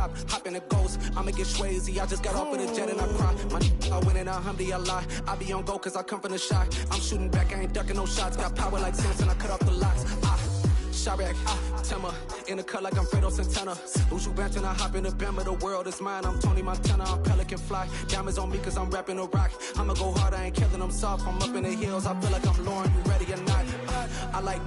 stop, hop in the ghost. I'ma get Swayze, I just got off of the jet and I cry. I win in a Humvee, I lie. I be on go cause I come from the shot. I'm shooting back, I ain't ducking no shots. Got power like Samson, I cut off the locks. Sharek, Timmer, in the cut like I'm Fredo Santana. Ushu Banton, I hop in the Bama, the world is mine. I'm Tony Montana, I'm Pelican Fly. Diamonds on me cause I'm rapping a rock. I'ma go hard, I ain't killing them soft. I'm up in the hills, I feel like I'm Lauren, you ready or not? I like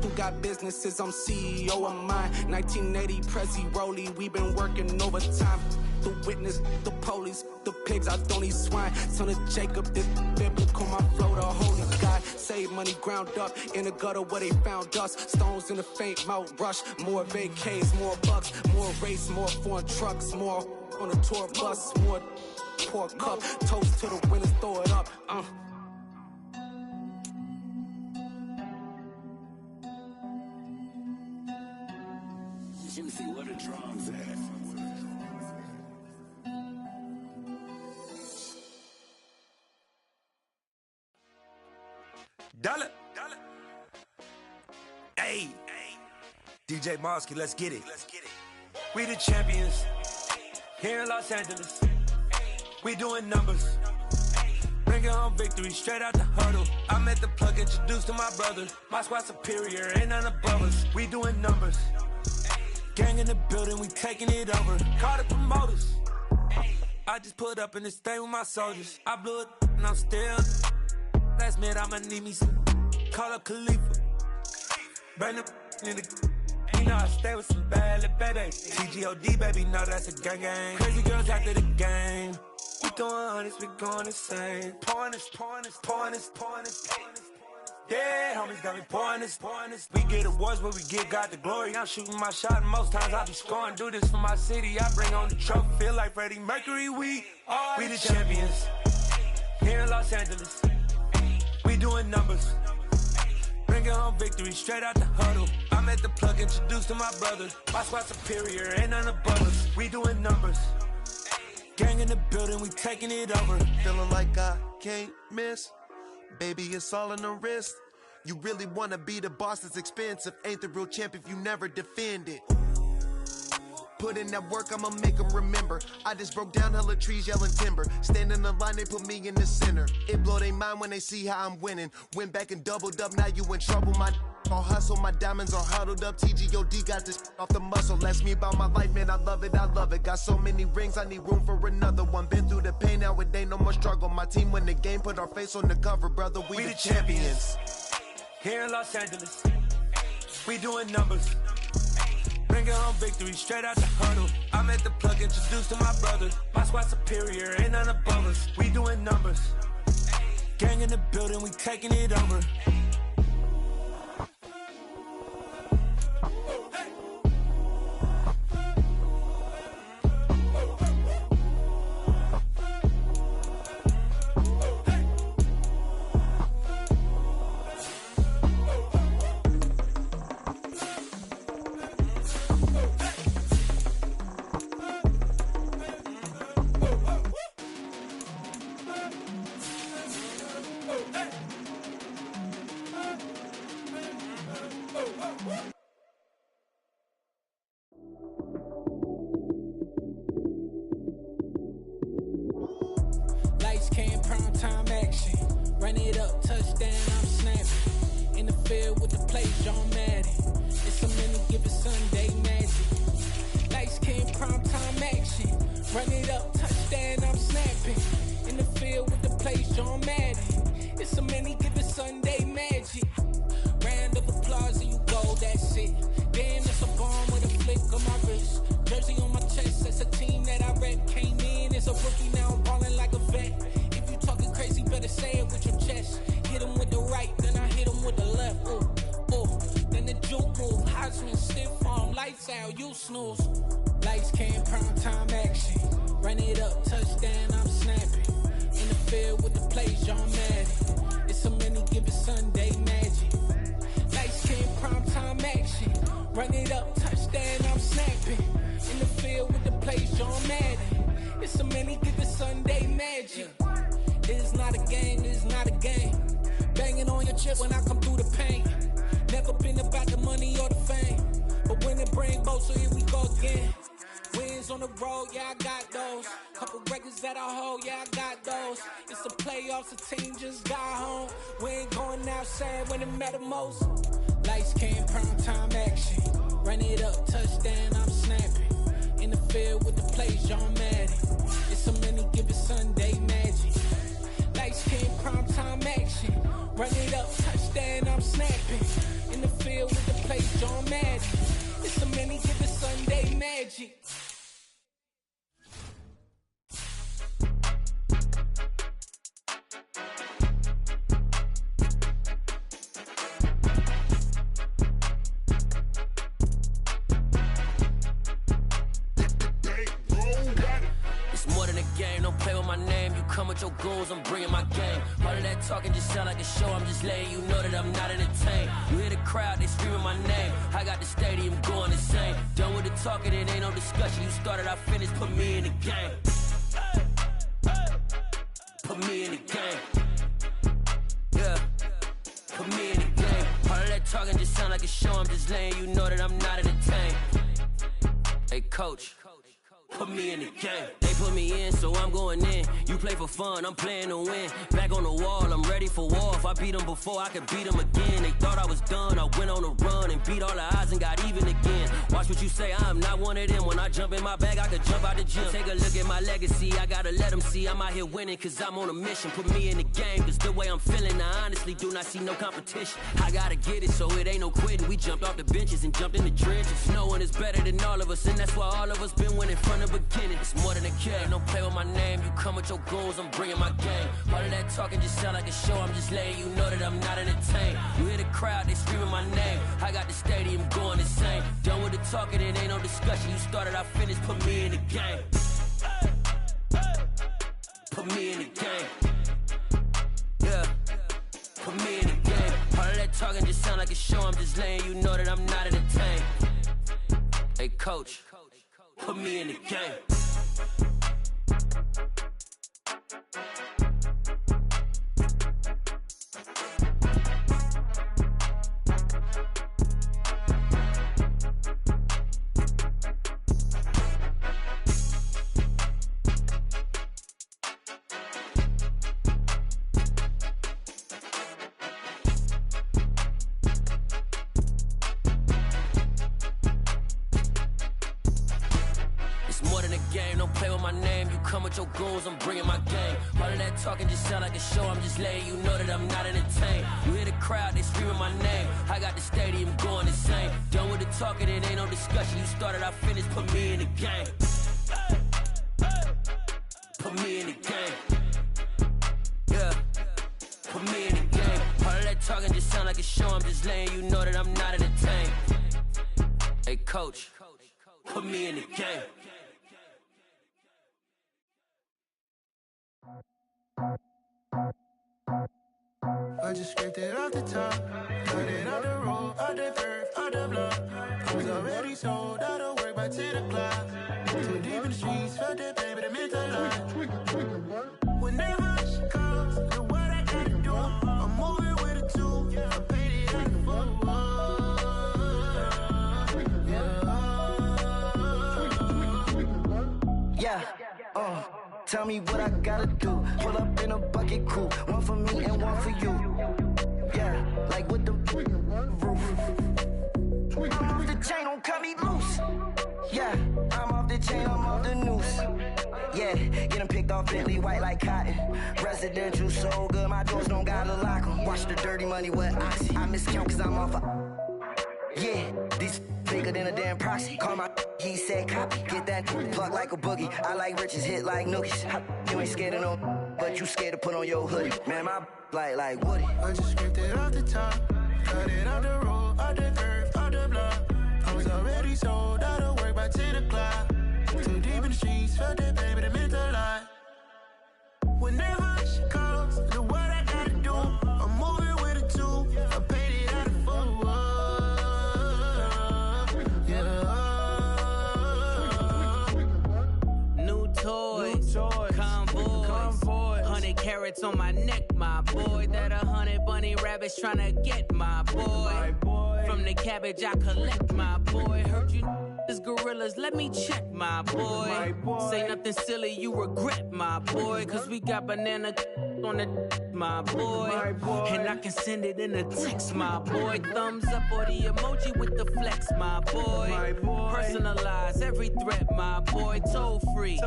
who got businesses, I'm CEO of mine. 1980 Prezi Rolly, we been working overtime. The witness, the police, the pigs, I don't eat swine. Son of Jacob, this biblical, my flow, the holy God. Save money ground up in the gutter where they found us. Stones in the faint mouth rush. More vacays, more bucks, more race, more foreign trucks, more on a tour bus, more pour cup. Toast to the winners, throw it up. Juicy, where the drums at? Dollar. Hey, DJ Mosky, let's get it. We the champions here in Los Angeles. We doing numbers. Bringing home victory straight out the huddle. I'm at the plug, introduced to my brother. My squad superior, ain't none above us. We doing numbers. Gang in the building, we taking it over. Call the promoters. I just put up in this thing with my soldiers. I blew it and I'm still. Last minute I'ma need me some. Call up Khalifa. Bring them in the. You know I stay with some bad little baby. TGOD baby, know that's a gang gang. Crazy girls after the game. We throwing hundreds, we going insane. Pouring this. Yeah, homies got me pouring this. We get awards, but we give God the glory. I'm shooting my shot, and most times I be scoring. Do this for my city, I bring on the trophy. Feel like Freddie Mercury, we the champions here in Los Angeles. We doing numbers. Bringing home victory straight out the huddle. I'm at the plug, introduced to my brother. My squad superior, ain't none above us. We doing numbers. Gang in the building, we taking it over. Feeling like I can't miss. Baby, it's all in the wrist. You really wanna be the boss, that's expensive. Ain't the real champ if you never defend it. Put in that work, I'ma make them remember. I just broke down hella trees, yelling timber. Stand in the line, they put me in the center. It blow they mind when they see how I'm winning. Went back and doubled up, now you in trouble. My all hustle, my diamonds are huddled up. TGOD got this off the muscle. Ask me about my life, man, I love it. Got so many rings, I need room for another one. Been through the pain, now it ain't no more struggle. My team win the game, put our face on the cover, brother. We the champions. Here in Los Angeles, we doing numbers. Bringing home victory straight out the huddle. I'm at the plug, introduced to my brother. My squad superior, ain't none above us. We doing numbers. Gang in the building, we taking it over. Lights came, prime time action. Run it up, touchdown, I'm snapping. In the field with the play, John Madden. It's a many given Sunday magic. Lights came, prime time action. Run it up, touchdown, I'm snapping. In the field with the play, John Madden. It's a many given Sunday magic. Round of applause and you go, that's it. Damn, it's a bomb with a flick of my wrist. Jersey on my chest, that's a team that I rep. Came in as a rookie, now I'm ballin' like a vet. If you talking crazy, better say it with your chest. Hit him with the right, then I hit him with the left. Then the juke move, Heisman, stiff arm, lights out, you snooze. Lights came, prime time action. Run it up, touchdown, I'm snapping. In the field with the play, John Madden. It's a many given Sunday magic. Lights came, prime time action. Run it up, touchdown, I'm snapping. In the field with the play, John Madden. It's a many given Sunday magic. This is not a game, this is not a game. Banging on your chip when I come through the pain. Never been about the money or the fame. But when it bring both, so here we go again. Wins wins on the road, yeah, I got those. Couple records that I hold, yeah, I got those. It's the playoffs, the team just got home. We ain't going outside when it matter most. Lights came, prime time action. Run it up, touchdown, I'm snapping. In the field with the plays, John Madden. It's so many, give it Sunday magic. Lights came, prime time action. Run it up, touchdown, I'm snapping. In the field with the plays, John Madden. It's so many, give it Sunday magic. Come with your goons, I'm bringing my game. All of that talking just sound like a show. I'm just letting you know that I'm not entertained. You hear the crowd, they screaming my name. I got the stadium going insane. Done with the talking, it ain't no discussion. You started, I finished, put me in the game. Put me in the game. Yeah, put me in the game. All of that talking just sound like a show. I'm just letting you know that I'm not entertained. Hey, coach. Put me in the game. They put me in, so I'm going in. You play for fun, I'm playing to win. Back on the wall, I'm ready for war. If I beat them before, I could beat them again. They thought I was done, I went on a run and beat all the odds and got even again. Watch what you say, I'm not one of them. When I jump in my bag, I could jump out the gym. Take a look at my legacy, I gotta let them see I'm out here winning, cause I'm on a mission. Put me in the game, cause the way I'm feeling, I honestly do not see no competition. I gotta get it, so it ain't no quitting. We jumped off the benches and jumped in the trenches. No one is better than all of us, and that's why all of us been winning from the beginning. It's more than a game, don't play with my name. You come with your goons, I'm bringing my game. All of that talking just sound like a show. I'm just letting you know that I'm not entertained. You hear the crowd, they screaming my name. I got the stadium going insane. Done with the talking, it ain't no discussion. You started, I finished, put me in the game. Put me in the game. Yeah, put me in the game. All of that talking just sound like a show. I'm just letting you know that I'm not entertained. Hey, coach. Put me in the game. Your goons, I'm bringing my game. All of that talking just sound like a show. I'm just letting you know that I'm not entertained. You hear the crowd, they screaming my name. I got the stadium going insane. Done with the talking, it ain't no discussion. You started, I finished, put me in the game. Put me in the game. Yeah, put me in the game. All of that talking just sound like a show. I'm just letting you know that I'm not entertained. Hey, coach, put me in the game. I just scraped it off the top, cut it off the road, off the curve, off the block. I was already sold out of work by 10 o'clock. Too deep in the streets, felt that pain, but it meant a lot. When that rush comes, look what I gotta do. I'm moving with a two, I paid it out the full. Yeah, tell me what I gotta do. Pull up in a bucket crew, one for me and one for you. Yeah, like with the roof. I'm off the chain, don't cut me loose. Yeah, I'm off the chain, I'm off the noose. Yeah, getting picked off Bentley white like cotton. Residential so good, my doors don't gotta lock 'em. Watch the dirty money with Oxy. I miscount cause I'm off yeah, these bigger than a damn proxy. Call my he said copy. Get that plug like a boogie. I like riches, hit like nookies. You ain't scared of no, but you scared to put on your hoodie. Man, my like Woody. I just scraped it off the top, cut it off the road, off the curve, off the block. I was already sold out of work by 10 o'clock. Too deep in the streets, felt that pain, but it meant a lot. When that rush comes, look what I gotta do. I'm moving with a two, I paid it out of full. Convoy, 100 carats on my neck, my boy. That 100 bunny rabbits tryna get my boy. From the cabbage I collect, my boy. Heard you is gorillas, let me check, my boy. Say nothing silly, you regret, my boy. Cause we got banana on the my boy. And I can send it in a text, my boy. Thumbs up or the emoji with the flex, my boy. Personalize every threat, my boy. Toll free.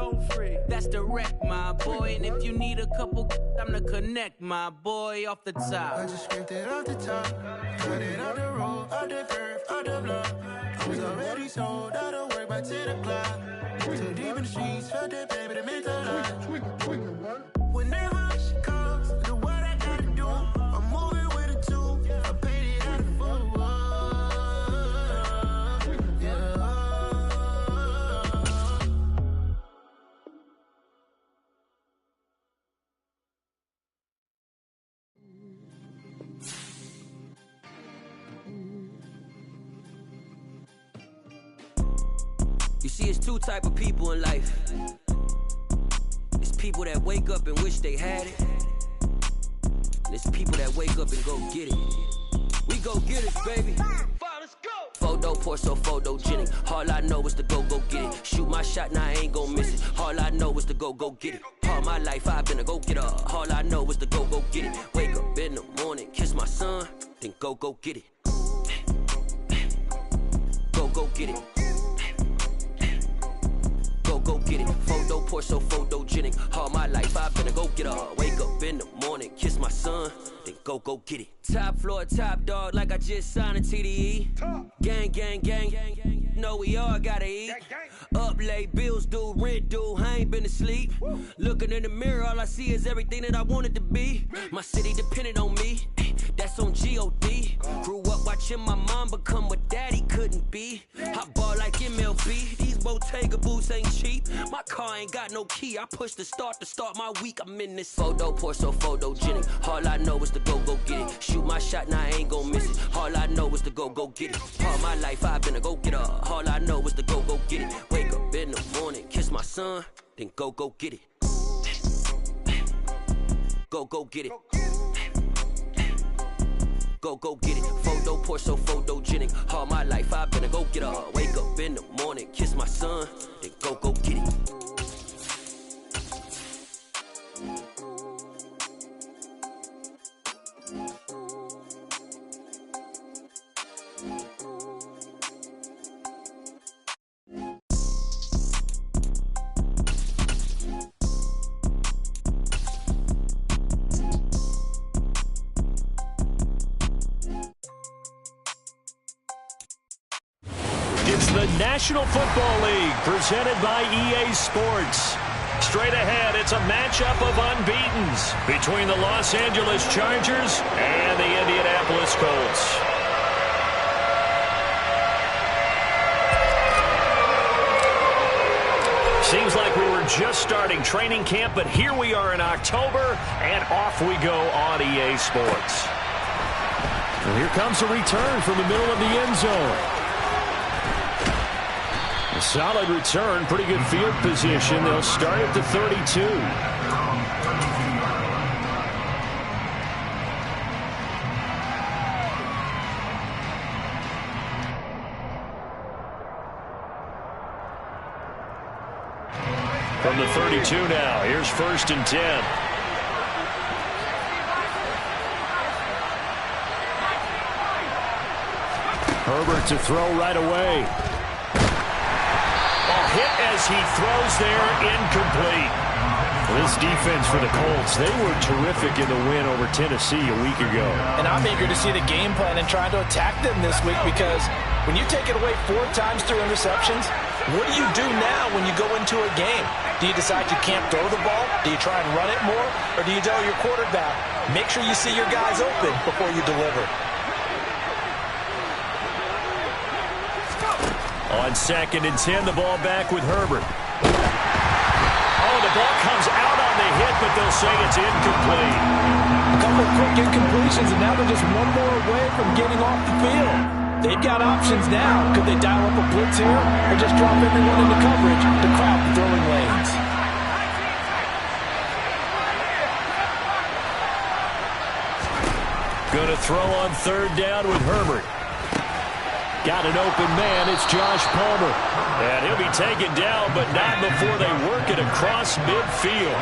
That's direct, my boy. And if you need a couple, I'm to connect, my boy, off the top. I just scraped it off the top, cut it out the road, out the curve, out the block. I was already sold out of work by 10 o'clock. Too deep in the streets, felt that baby, that meant a lot. Whenever she calls, do what I gotta do. I'm moving with a two, I paid it out of full. Yeah. You see, it's two type of people in life. It's people that wake up and wish they had it. And it's people that wake up and go get it. We go get it, baby. Photo poor, so photogenic. All I know is to go get it. Shoot my shot, now I ain't gon' miss it. All I know is to go get it. All my life I've been a go-getter. All I know is to go get it. Wake up in the morning, kiss my son, then go get it. Go get it. Go get it. Photo poor, so photogenic. All my life I've been a go-getter. Wake up in the morning, kiss my son, then go get it. Top floor, top dog, like I just signed a TDE. Gang. Know we all gotta eat. Up late, bills due, rent due, I ain't been asleep. Looking in the mirror, all I see is everything that I wanted to be. My city depended on me, that's on G.O.D. Grew up watching my mom become what daddy couldn't be. I ball like MLB, these Bottega boots ain't cheap. My car ain't got no key, I push the start to start my week. I'm in this photo poor, so photogenic. All I know is to go get it. Shoot my shot, now I ain't gon' miss it. All I know is to go get it. All my life I've been a go-getter. All I know is to go get it. Wake up in the morning, kiss my son, then go get it. Go get it. Go get it. Photo poor, so photogenic. All my life I've been a go-getter. Wake up in the morning, kiss my son, then go get it. It's the National Football League presented by EA Sports. Straight ahead, it's a matchup of unbeatens between the Los Angeles Chargers and the Indianapolis Colts. Seems like we were just starting training camp, but here we are in October, and off we go on EA Sports. And here comes a return from the middle of the end zone. A solid return, pretty good field position. They'll start at the 32. From the 32 now, here's 1st and 10. Herbert to throw right away. Hit as he throws there, incomplete. This defense for the Colts, they were terrific in the win over Tennessee a week ago. And I'm eager to see the game plan and try to attack them this week, because when you take it away 4 times through interceptions, what do you do now when you go into a game? Do you decide you can't throw the ball? Do you try and run it more? Or do you tell your quarterback, make sure you see your guys open before you deliver? On 2nd and 10, the ball back with Herbert. Oh, the ball comes out on the hit, but they'll say it's incomplete. A couple of quick incompletions, and now they're just one more away from getting off the field. They've got options now. Could they dial up a blitz here, or just drop everyone into coverage to crowd the throwing lanes? Going to throw on 3rd down with Herbert. Got an open man. It's Josh Palmer. And he'll be taken down, but not before they work it across midfield.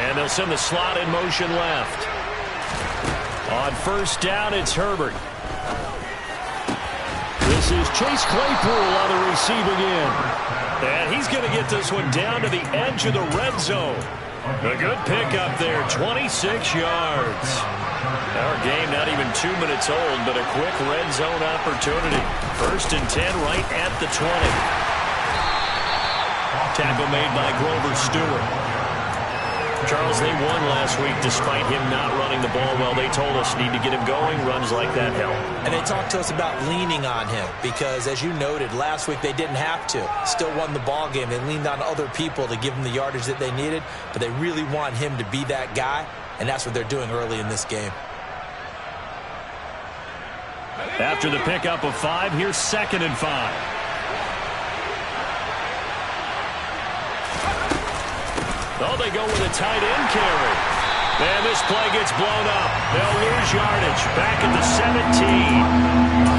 And they'll send the slot in motion left. On first down, it's Herbert. This is Chase Claypool on the receiving end. And he's going to get this one down to the edge of the red zone. A good pickup there, 26 yards. Our game not even 2 minutes old, but a quick red zone opportunity. 1st and 10 right at the 20. Tackle made by Grover Stewart. Charles, they won last week despite him not running the ball well. They told us need to get him going. Runs like that help. And they talked to us about leaning on him because, as you noted, last week they didn't have to. Still won the ball game. They leaned on other people to give them the yardage that they needed, but they really want him to be that guy, and that's what they're doing early in this game. After the pickup of 5, here's 2nd and 5. Oh, they go with a tight end carry. And this play gets blown up. They'll lose yardage. Back at the 17.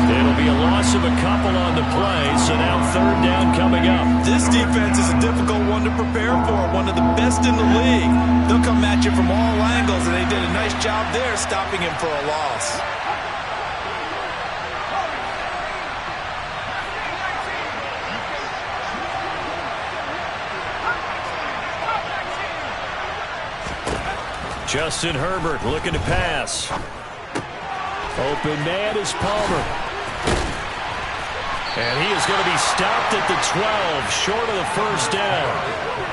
It'll be a loss of a couple on the play, so now 3rd down coming up. This defense is a difficult one to prepare for, one of the best in the league. They'll come at you from all angles, and they did a nice job there stopping him for a loss. Justin Herbert looking to pass. Open man is Palmer. And he is going to be stopped at the 12, short of the 1st down.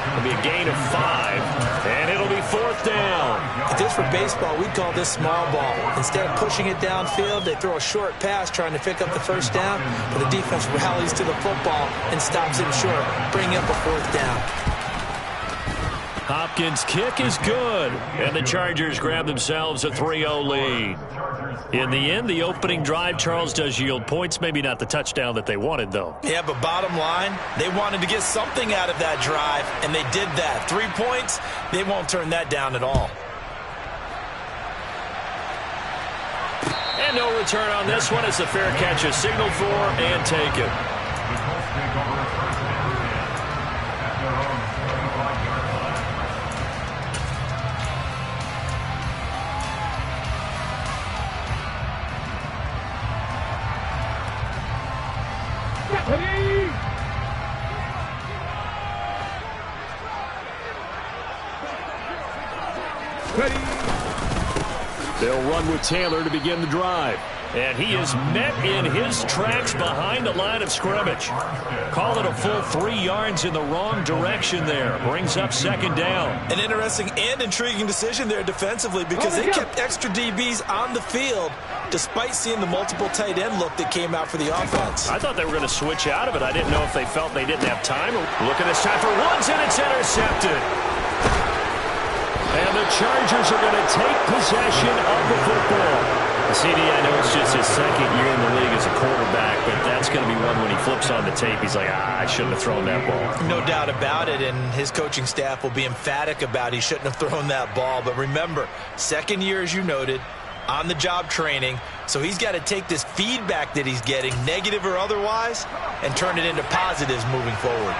It'll be a gain of 5, and it'll be 4th down. If this were baseball, we'd call this small ball. Instead of pushing it downfield, they throw a short pass trying to pick up the 1st down, but the defense rallies to the football and stops him short, bringing up a 4th down. Hopkins' kick is good, and the Chargers grab themselves a 3-0 lead. In the end, the opening drive, Charles, does yield points. Maybe not the touchdown that they wanted, though. Yeah, but bottom line, they wanted to get something out of that drive, and they did that. 3 points, they won't turn that down at all. And no return on this one as the fair catch is signaled for and taken. They'll run with Taylor to begin the drive. And he is met in his tracks behind the line of scrimmage. Call it a full 3 yards in the wrong direction there. Brings up 2nd down. An interesting and intriguing decision there defensively because they kept extra DBs on the field despite seeing the multiple tight end look that came out for the offense. I thought they were going to switch out of it. I didn't know if they felt they didn't have time. Look at this time for Woods, and it's intercepted. And the Chargers are going to take possession of the football. CD, I know it's just his 2nd year in the league as a quarterback, but that's going to be one when he flips on the tape. He's like, I shouldn't have thrown that ball. No doubt about it, and his coaching staff will be emphatic about he shouldn't have thrown that ball. But remember, 2nd year, as you noted, on-the-job training, so he's got to take this feedback that he's getting, negative or otherwise, and turn it into positives moving forward.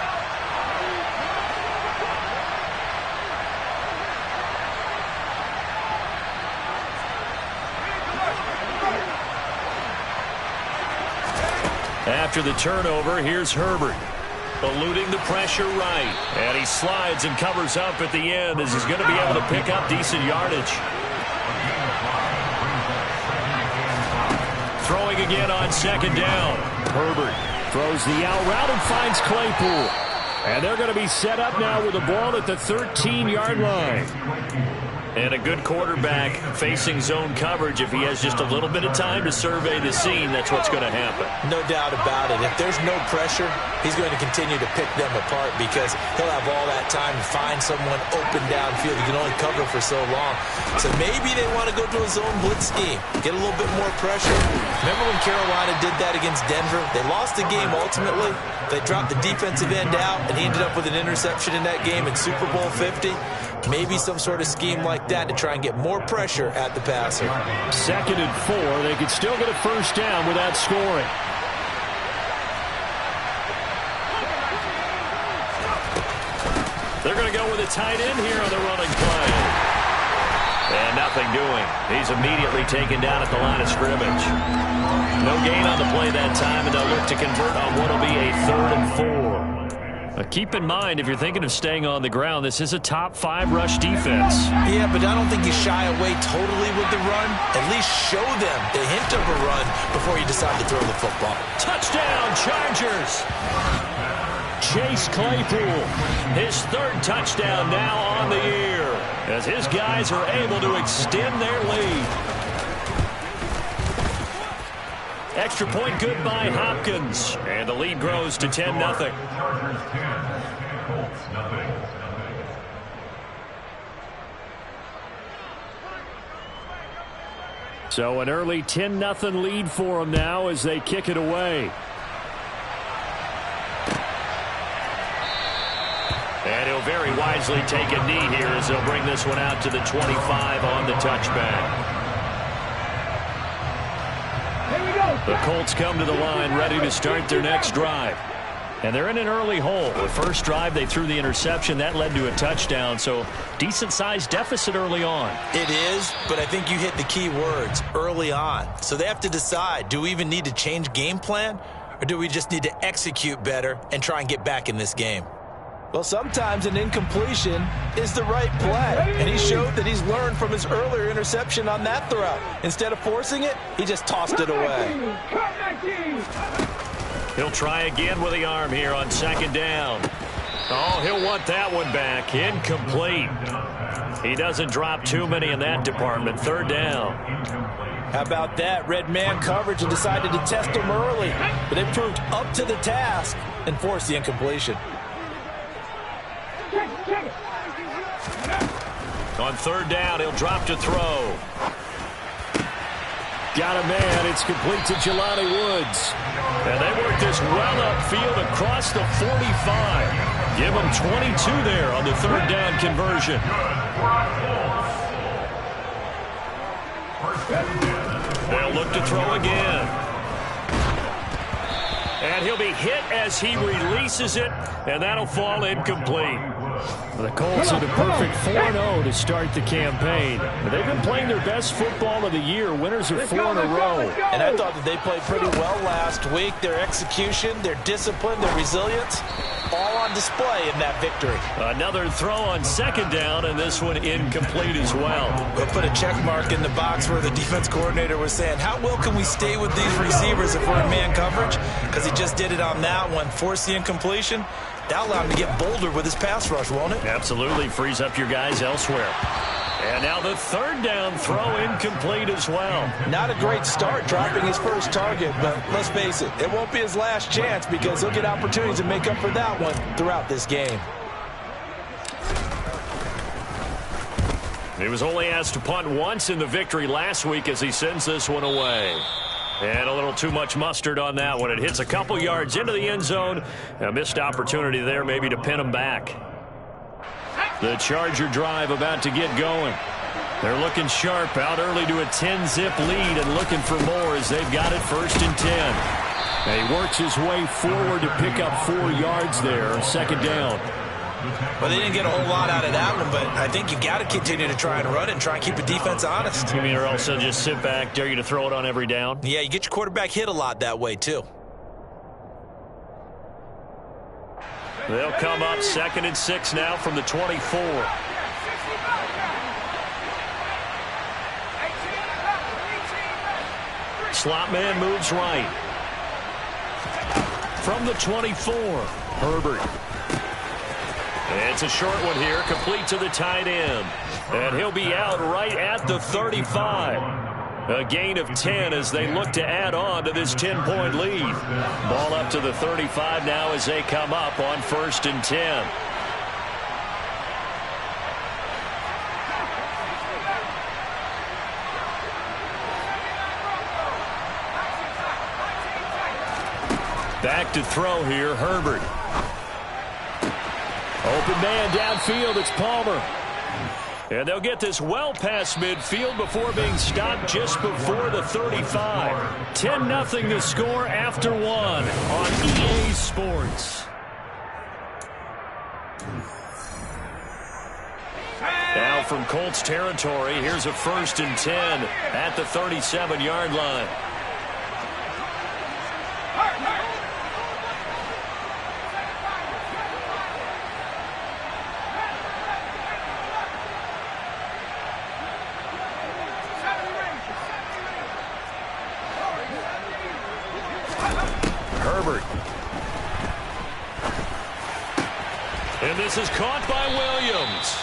After the turnover, here's Herbert. Eluding the pressure right. And he slides and covers up at the end as he's going to be able to pick up decent yardage. Throwing again on 2nd down. Herbert throws the out route and finds Claypool. And they're going to be set up now with the ball at the 13-yard line. And a good quarterback facing zone coverage. If he has just a little bit of time to survey the scene, that's what's going to happen. No doubt about it. If there's no pressure, he's going to continue to pick them apart because he'll have all that time to find someone open downfield. You can only cover for so long. So maybe they want to go to a zone blitz scheme, get a little bit more pressure. Remember when Carolina did that against Denver? They lost the game ultimately. They dropped the defensive end out, and he ended up with an interception in that game in Super Bowl 50. Maybe some sort of scheme like like that to try and get more pressure at the passer. 2nd and 4. They could still get a first down without scoring. They're going to go with a tight end here on the running play. And nothing doing. He's immediately taken down at the line of scrimmage. No gain on the play that time, and they'll look to convert on what will be a 3rd and 4. Keep in mind, if you're thinking of staying on the ground, this is a top 5 rush defense. Yeah, but I don't think you shy away totally with the run. At least show them the hint of a run before you decide to throw the football. Touchdown, Chargers! Chase Claypool, his 3rd touchdown now on the year, as his guys are able to extend their lead. Extra point good by Hopkins, and the lead grows to 10-0. So an early 10-0 lead for them now as they kick it away. And he'll very wisely take a knee here as they'll bring this one out to the 25 on the touchback. The Colts come to the line ready to start their next drive. And they're in an early hole. The first drive, they threw the interception. That led to a touchdown, so decent-sized deficit early on. It is, but I think you hit the key words, early on. So they have to decide, do we even need to change game plan, or do we just need to execute better and try and get back in this game? Well, sometimes an incompletion is the right play, and he showed that he's learned from his earlier interception on that throw. Instead of forcing it, he just tossed it away. He'll try again with the arm here on 2nd down. Oh, he'll want that one back. Incomplete. He doesn't drop too many in that department. 3rd down. How about that? Red man coverage and decided to test him early, but they proved up to the task and forced the incompletion. On 3rd down, he'll drop to throw. Got a man. It's complete to Jelani Woods. And they work this well upfield across the 45. Give them 22 there on the 3rd down conversion. They'll look to throw again. And he'll be hit as he releases it, and that'll fall incomplete. The Colts are the perfect 4-0 to start the campaign. They've been playing their best football of the year, winners of 4 in a row. And I thought that they played pretty well last week. Their execution, their discipline, their resilience, all on display in that victory. Another throw on 2nd down, and this one incomplete as well. We'll put a check mark in the box where the defense coordinator was saying, how well can we stay with these receivers if we're in man coverage? Because he just did it on that one, forced the incompletion. That'll allow him to get bolder with his pass rush, won't it? Absolutely. Frees up your guys elsewhere. And now the 3rd down throw incomplete as well. Not a great start dropping his first target, but let's face it, it won't be his last chance because he'll get opportunities to make up for that one throughout this game. He was only asked to punt once in the victory last week as he sends this one away. And a little too much mustard on that one. It hits a couple yards into the end zone. A missed opportunity there maybe to pin him back. The Charger drive about to get going. They're looking sharp, out early to a 10-zip lead and looking for more as they've got it 1st and 10. And he works his way forward to pick up 4 yards there, 2nd down. Well, they didn't get a whole lot out of that one, but I think you got to continue to try and run it and try and keep the defense honest. You mean, or else they'll just sit back, dare you to throw it on every down? Yeah, you get your quarterback hit a lot that way, too. They'll come up 2nd and 6 now from the 24. Slot man moves right. From the 24, Herbert. It's a short one here, complete to the tight end. And he'll be out right at the 35. A gain of 10 as they look to add on to this 10-point lead. Ball up to the 35 now as they come up on 1st and 10. Back to throw here, Herbert. Open man downfield, it's Palmer. And they'll get this well past midfield before being stopped just before the 35. 10-0 the score after one on EA Sports. Now from Colts territory, here's a 1st and 10 at the 37-yard line. Herbert. And this is caught by Williams.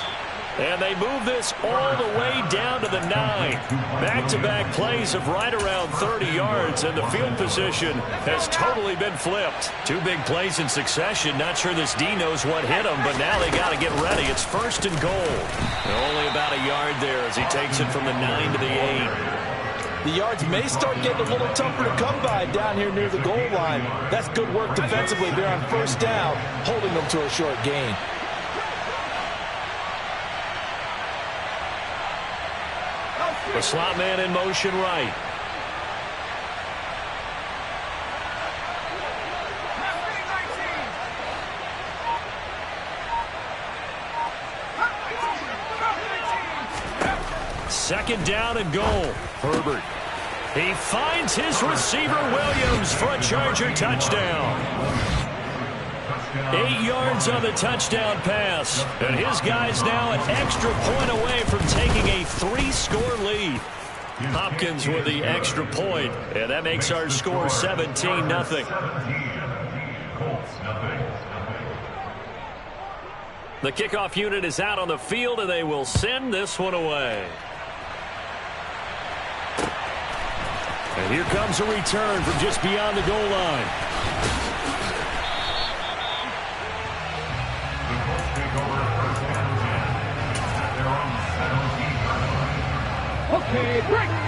And they move this all the way down to the 9. Back-to-back plays of right around 30 yards, and the field position has totally been flipped. 2 big plays in succession. Not sure this D knows what hit him, but now they got to get ready. It's 1st and goal. And only about a yard there as he takes it from the 9 to the 8. The yards may start getting a little tougher to come by down here near the goal line. That's good work defensively there on 1st down, holding them to a short gain. The slot man in motion right. Second down and goal. Herbert. He finds his receiver Williams for a Charger touchdown. 8 yards on the touchdown pass. And his guys now an extra point away from taking a 3-score lead. Hopkins with the extra point, and that makes our score 17-0. The kickoff unit is out on the field, and they will send this one away. And here comes a return from just beyond the goal line.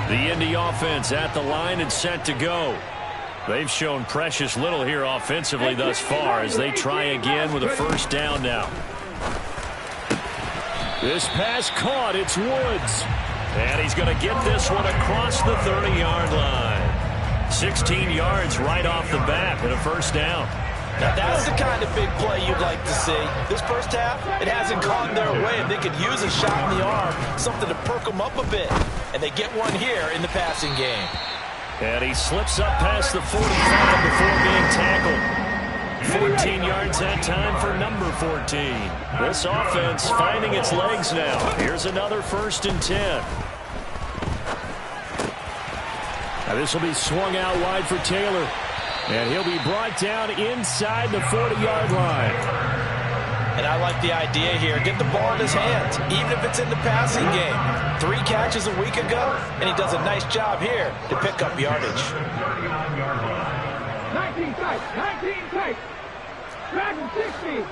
The Indy offense at the line and set to go. They've shown precious little here offensively thus far as they try again with a 1st down now. This pass caught. It's Woods. And he's going to get this one across the 30-yard line. 16 yards right off the bat and a 1st down. Now that's the kind of big play you'd like to see. This 1st half, it hasn't gone their way, and they could use a shot in the arm, something to perk them up a bit. And they get one here in the passing game. And he slips up past the 45 before being tackled. 14 yards that time for number 14. This offense finding its legs now. Here's another 1st and 10. Now this will be swung out wide for Taylor. And he'll be brought down inside the 40-yard line. And I like the idea here. Get the ball in his hands, even if it's in the passing game. 3 catches a week ago, and he does a nice job here to pick up yardage. 19 tight. Back 60.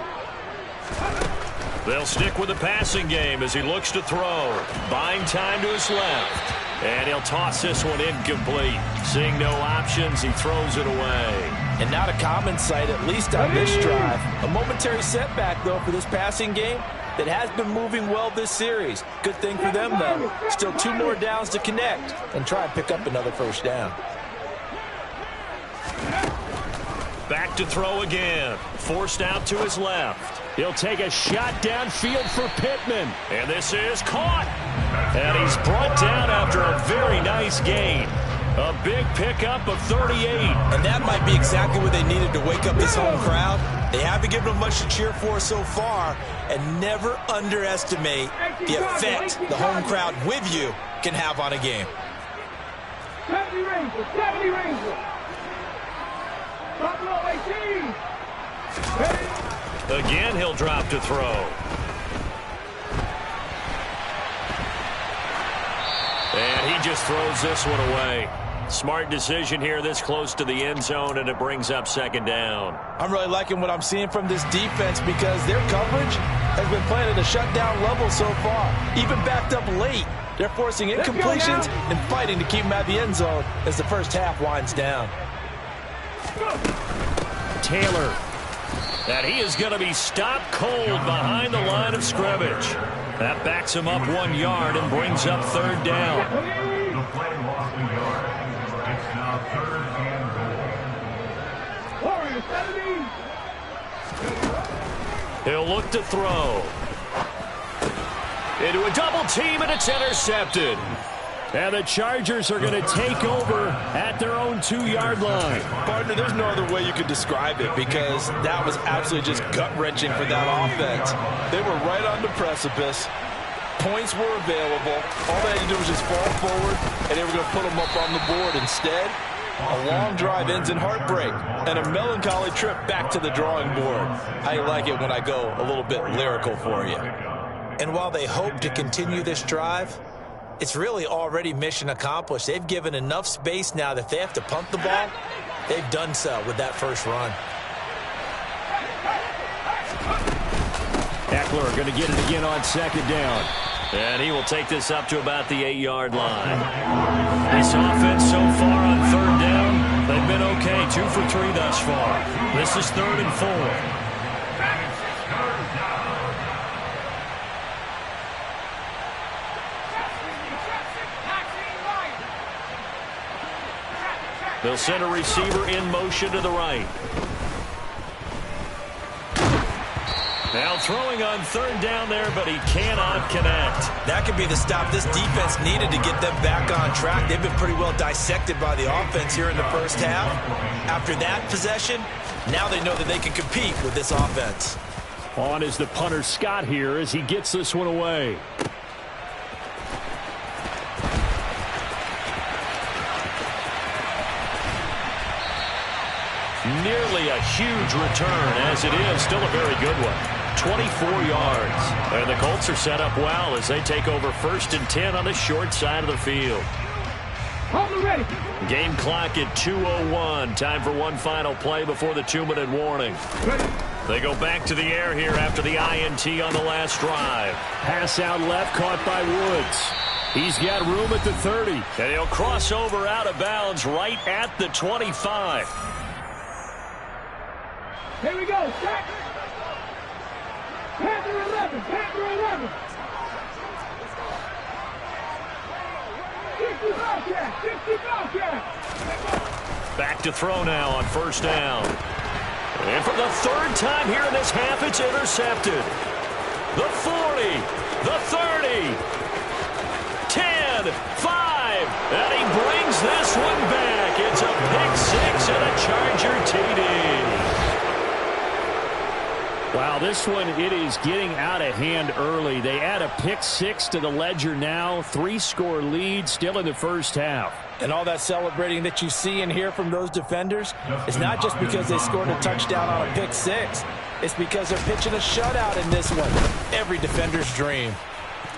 They'll stick with the passing game as he looks to throw. Buying time to his left. And he'll toss this one incomplete. Seeing no options, he throws it away. And not a common sight, at least on this drive. A momentary setback, though, for this passing game that has been moving well this series. Good thing for them, though. Still 2 more downs to connect and try and pick up another 1st down. Back to throw again. Forced out to his left. He'll take a shot downfield for Pittman. And this is caught. And he's brought down after a very nice gain. A big pickup of 38. And that might be exactly what they needed to wake up this home crowd. They haven't given them much to cheer for so far. And never underestimate the effect the home crowd with you can have on a game. 70 Rangers. Buffalo 18. Again, he'll drop to throw. And he just throws this one away. Smart decision here this close to the end zone, and it brings up 2nd down. I'm really liking what I'm seeing from this defense because their coverage has been playing at a shutdown level so far. Even backed up late, they're forcing incompletions and fighting to keep them at the end zone as the 1st half winds down. Taylor. And he is going to be stopped cold behind the line of scrimmage. That backs him up 1 yard and brings up 3rd down. The play lost a yard. It's now 3rd and goal. Warriors 70. He'll look to throw. Into a double team, and it's intercepted. And the Chargers are going to take over at their own 2-yard line. Partner, there's no other way you could describe it because that was absolutely just gut-wrenching for that offense. They were right on the precipice. Points were available. All they had to do was just fall forward, and they were going to put them up on the board. Instead, a long drive ends in heartbreak and a melancholy trip back to the drawing board. I like it when I go a little bit lyrical for you. And while they hope to continue this drive, it's really already mission accomplished. They've given enough space now that if they have to punt the ball, they've done so with that first run. Eckler going to get it again on 2nd down. And he will take this up to about the 8-yard line. This offense so far on 3rd down, they've been okay. 2 for 3 thus far. This is 3rd and 4. They'll send a receiver in motion to the right. Now throwing on 3rd down there, but he cannot connect. That could be the stop this defense needed to get them back on track. They've been pretty well dissected by the offense here in the first half. After that possession, now they know that they can compete with this offense. On is the punter Scott here as he gets this one away. Nearly a huge return, as it is still a very good one. 24 yards. And the Colts are set up well as they take over 1st and 10 on the short side of the field. Ready. Game clock at 2:01. Time for one final play before the 2-minute warning. Ready. They go back to the air here after the INT on the last drive. Pass out left, caught by Woods. He's got room at the 30. And he'll cross over out of bounds right at the 25. Here we go. Set. Panther 11. Panther 11. 60 Bobcat. 60 Bobcat. Back to throw now on 1st down. And for the 3rd time here in this half, it's intercepted. The 40, the 30, 10, 5, and he brings this one back. It's a pick 6 and a Charger TD. Wow, this one, it is getting out of hand early. They add a pick 6 to the ledger now. 3-score lead still in the first half. And all that celebrating that you see and hear from those defenders is not just because they scored a touchdown on a pick 6. It's because they're pitching a shutout in this one. Every defender's dream.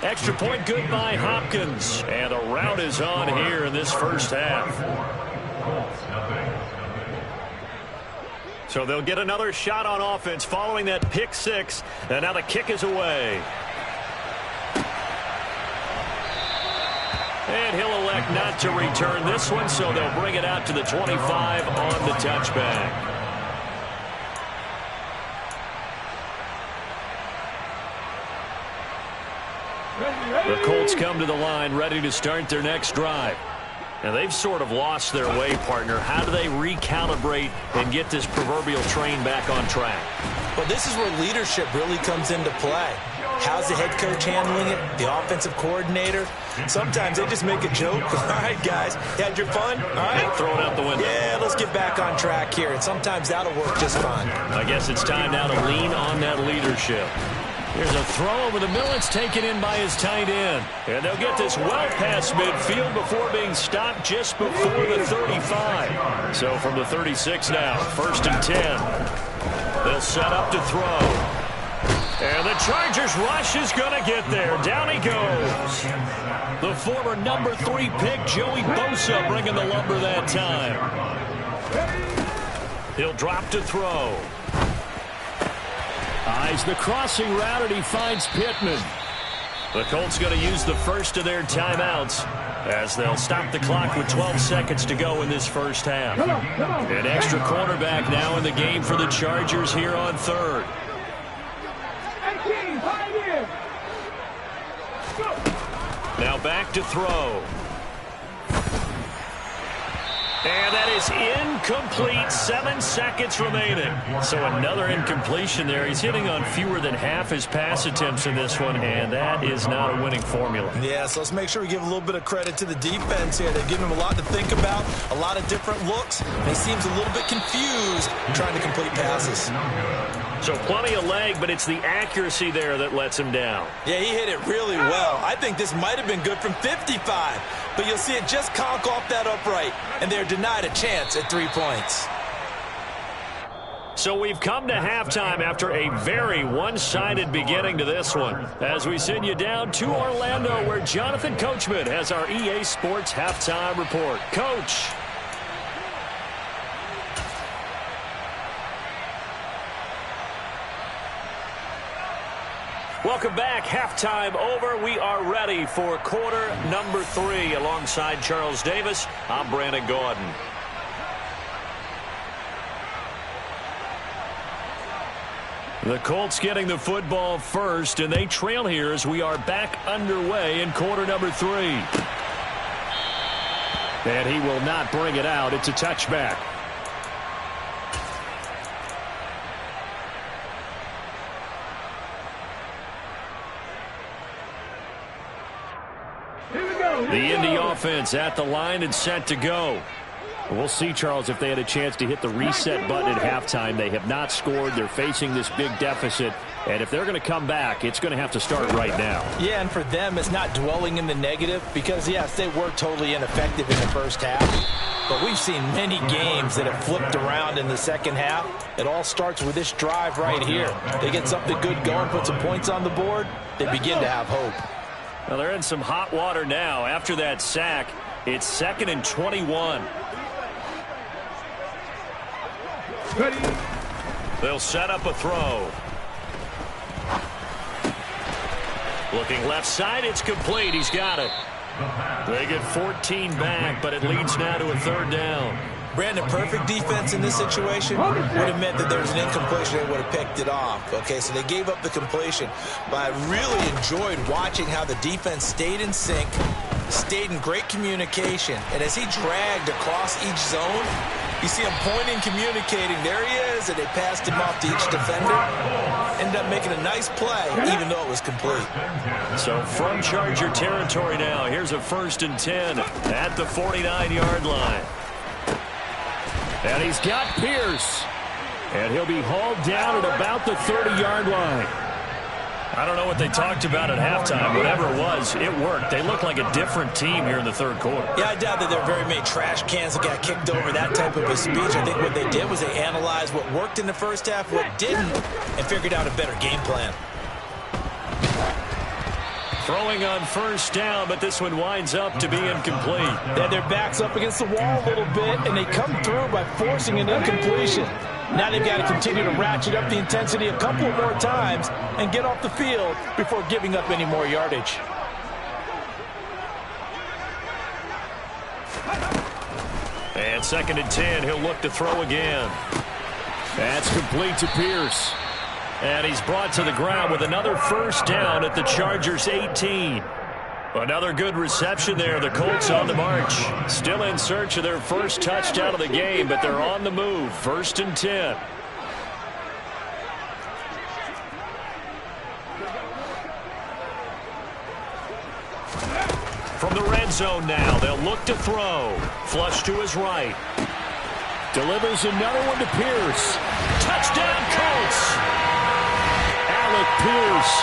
Extra point good by Hopkins. And the rout is on here in this first half. So they'll get another shot on offense following that pick 6. And now the kick is away. And he'll elect not to return this one, so they'll bring it out to the 25 on the touchback. The Colts come to the line ready to start their next drive. And they've sort of lost their way, partner. How do they recalibrate and get this proverbial train back on track? Well, this is where leadership really comes into play. How's the head coach handling it? The offensive coordinator? Sometimes they just make a joke. All right, guys, you had your fun? All right. Throw it out the window. Yeah, let's get back on track here. And sometimes that'll work just fine. I guess it's time now to lean on that leadership. Here's a throw over the middle. It's taken in by his tight end. And they'll get this well past midfield before being stopped just before the 35. So from the 36 now, 1st and 10. They'll set up to throw. And the Chargers rush is going to get there. Down he goes. The former number 3 pick, Joey Bosa, bringing the lumber that time. He'll drop to throw. Eyes the crossing route, and he finds Pittman. The Colts going to use the first of their timeouts as they'll stop the clock with 12 seconds to go in this first half. An extra cornerback now in the game for the Chargers here on 3rd. Now back to throw. And that is incomplete. 7 seconds remaining. So another incompletion there. He's hitting on fewer than half his pass attempts in this one, and that is not a winning formula. Yeah, so let's make sure we give a little bit of credit to the defense here. They've given him a lot to think about, a lot of different looks. And he seems a little bit confused trying to complete passes. So plenty of leg, but it's the accuracy there that lets him down. Yeah, he hit it really well. I think this might have been good from 55, but you'll see it just conk off that upright, and they're denied a chance at 3 points. So we've come to halftime after a very one-sided beginning to this one. As we send you down to Orlando, where Jonathan Coachman has our EA Sports Halftime Report. Coach. Welcome back. Halftime over. We are ready for quarter number 3. Alongside Charles Davis, I'm Brandon Gordon. The Colts getting the football first, and they trail here as we are back underway in quarter number 3. And he will not bring it out. It's a touchback. The Indy offense at the line and set to go. We'll see, Charles, if they had a chance to hit the reset button at halftime. They have not scored. They're facing this big deficit. And if they're going to come back, it's going to have to start right now. Yeah, and for them, it's not dwelling in the negative because, yes, they were totally ineffective in the first half. But we've seen many games that have flipped around in the second half. It all starts with this drive right here. They get something good going, put some points on the board, they begin to have hope. Well, they're in some hot water now. After that sack, it's 2nd and 21. They'll set up a throw. Looking left side, it's complete. He's got it. They get 14 back, but it leads now to a 3rd down. Brandon, perfect defense in this situation would have meant that there was an incompletion. They would have picked it off. Okay, so they gave up the completion. But I really enjoyed watching how the defense stayed in sync, stayed in great communication. And as he dragged across each zone, you see him pointing, communicating. There he is, and they passed him off to each defender. Ended up making a nice play, even though it was complete. So from Charger territory now, here's a 1st and 10 at the 49-yard line. And he's got Pierce. And he'll be hauled down at about the 30-yard line. I don't know what they talked about at halftime. Whatever it was, it worked. They look like a different team here in the 3rd quarter. Yeah, I doubt that there are very many trash cans that got kicked over, that type of a speech. I think what they did was they analyzed what worked in the first half, what didn't, and figured out a better game plan. Throwing on 1st down, but this one winds up to be incomplete. They had their backs up against the wall a little bit, and they come through by forcing an incompletion. Now they've got to continue to ratchet up the intensity a couple more times and get off the field before giving up any more yardage. And 2nd and 10, he'll look to throw again. That's complete to Pierce. And he's brought to the ground with another 1st down at the Chargers' 18. Another good reception there. The Colts on the march. Still in search of their first touchdown of the game, but they're on the move. 1st and 10. From the red zone now, they'll look to throw. Flush to his right. Delivers another one to Pierce. Touchdown, Colts! Alec Pierce,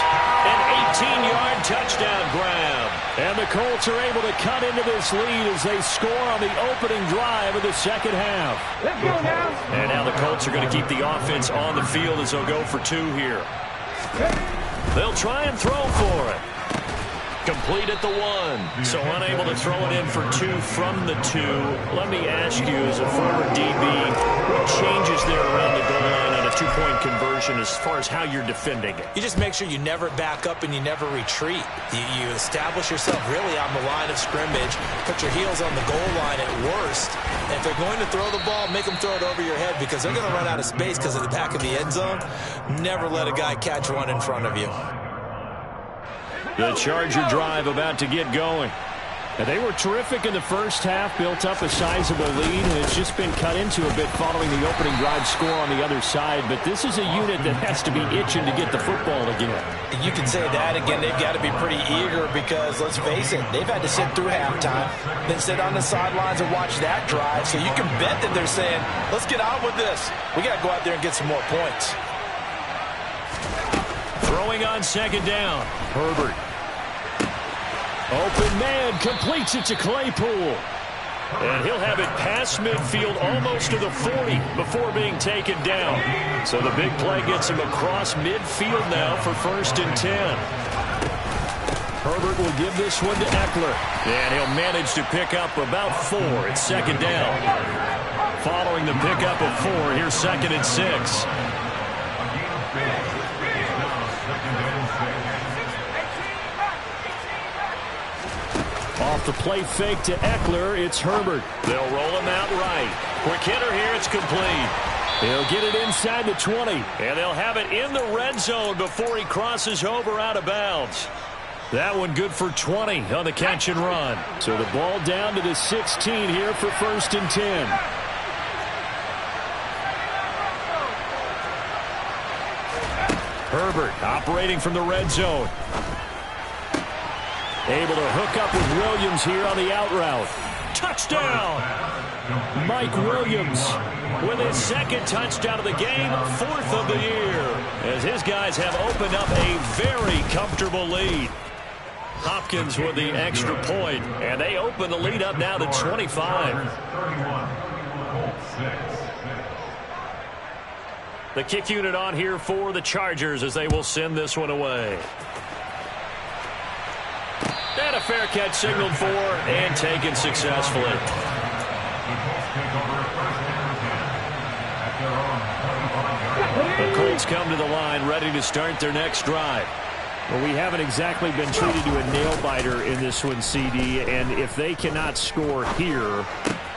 an 18-yard touchdown grab. And the Colts are able to cut into this lead as they score on the opening drive of the second half. Let's go now. And now the Colts are going to keep the offense on the field as they'll go for 2 here. They'll try and throw for it. Complete at the 1. So unable to throw it in for 2 from the 2. Let me ask you, as a former DB, what changes there around the goal line on a 2-point conversion as far as how you're defending it? You just make sure you never back up and you never retreat. You establish yourself really on the line of scrimmage, put your heels on the goal line at worst. And if they're going to throw the ball, make them throw it over your head because they're going to run out of space because of the back of the end zone. Never let a guy catch one in front of you. The Charger drive about to get going. And they were terrific in the first half, built up a sizable lead, and it's just been cut into a bit following the opening drive score on the other side. But this is a unit that has to be itching to get the football again. You can say that again. They've got to be pretty eager because, let's face it, they've had to sit through halftime, then sit on the sidelines and watch that drive. So you can bet that they're saying, let's get on with this. We got to go out there and get some more points. Throwing on second down. Herbert. Open man, completes it to Claypool. And he'll have it past midfield almost to the 40 before being taken down. So the big play gets him across midfield now for 1st and 10. Herbert will give this one to Eckler. And he'll manage to pick up about 4 at 2nd down. Following the pickup of 4, here's 2nd and 6. Off the play fake to Eckler, it's Herbert. They'll roll him out right. Quick hitter here, it's complete. They'll get it inside the 20. And they'll have it in the red zone before he crosses over out of bounds. That one good for 20 on the catch and run. So the ball down to the 16 here for 1st and 10. Herbert operating from the red zone. Able to hook up with Williams here on the out route. Touchdown! Mike Williams with his 2nd touchdown of the game, 4th of the year. As his guys have opened up a very comfortable lead. Hopkins with the extra point, and they open the lead up now to 25. The kick unit on here for the Chargers as they will send this one away. And a fair catch signaled for and taken successfully. The Colts come to the line ready to start their next drive. Well, we haven't exactly been treated to a nail-biter in this one, CD, and if they cannot score here,